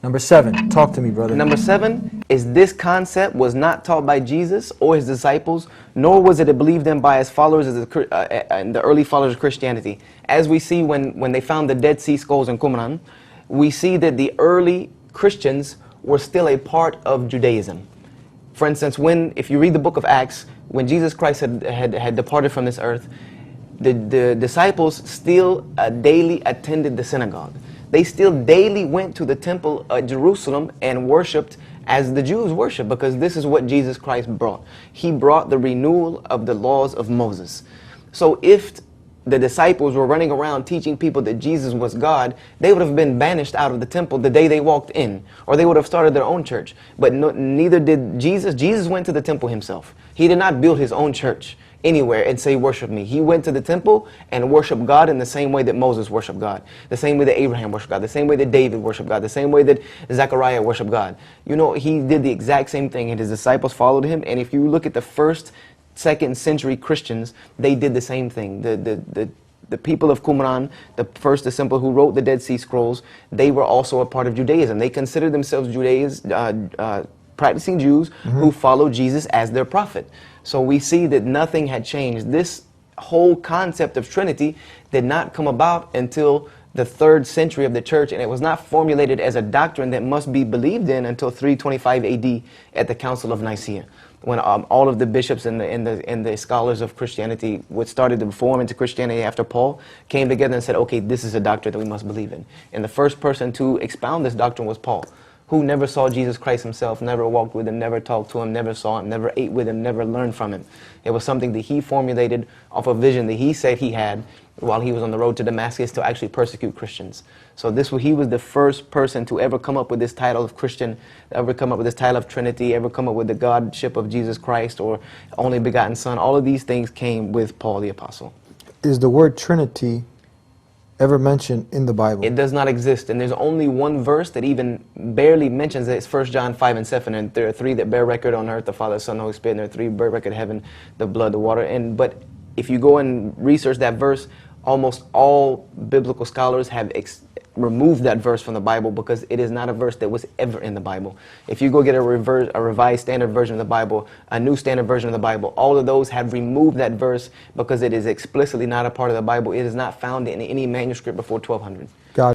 Number 7, talk to me, brother. Number 7 is this concept was not taught by Jesus or his disciples, nor was it believed in by his followers as the early followers of Christianity. As we see when they found the Dead Sea Scrolls in Qumran, we see that the early Christians were still a part of Judaism. For instance, if you read the book of Acts, when Jesus Christ had departed from this earth, the disciples still daily attended the synagogue. They still daily went to the temple at Jerusalem and worshipped as the Jews worship, because this is what Jesus Christ brought. He brought the renewal of the laws of Moses. So if the disciples were running around teaching people that Jesus was God, they would have been banished out of the temple the day they walked in, or they would have started their own church. But neither did Jesus. Jesus went to the temple himself. He did not build his own church anywhere and say, worship me. He went to the temple and worshiped God in the same way that Moses worshiped God, the same way that Abraham worshiped God, the same way that David worshiped God, the same way that Zechariah worshiped God. You know, he did the exact same thing, and his disciples followed him. And if you look at the first, second century Christians, they did the same thing. The people of Qumran, the first disciple who wrote the Dead Sea Scrolls, they were also a part of Judaism. They considered themselves practicing Jews who followed Jesus as their prophet. So we see that nothing had changed. This whole concept of Trinity did not come about until the 3rd century of the church, and it was not formulated as a doctrine that must be believed in until 325 AD at the Council of Nicaea, when all of the bishops and the scholars of Christianity, what started to reform into Christianity after Paul, came together and said, okay, this is a doctrine that we must believe in. And the first person to expound this doctrine was Paul, who never saw Jesus Christ himself, never walked with him, never talked to him, never saw him, never ate with him, never learned from him. It was something that he formulated off a vision that he said he had while he was on the road to Damascus to actually persecute Christians. So he was the first person to ever come up with this title of Christian, ever come up with this title of Trinity, ever come up with the Godship of Jesus Christ or only begotten Son. All of these things came with Paul the Apostle. Is the word Trinity ever mentioned in the Bible? It does not exist, and there's only one verse that even barely mentions it. It's 1 John 5 and 7, and there are 3 that bear record on earth, the Father, the Son, the Holy Spirit, and there are 3 bear record in heaven, the blood, the water. But if you go and research that verse, almost all biblical scholars have removed that verse from the Bible because it is not a verse that was ever in the Bible. If you go get a revised standard version of the Bible, a new standard version of the Bible, all of those have removed that verse because it is explicitly not a part of the Bible. It is not found in any manuscript before 1200.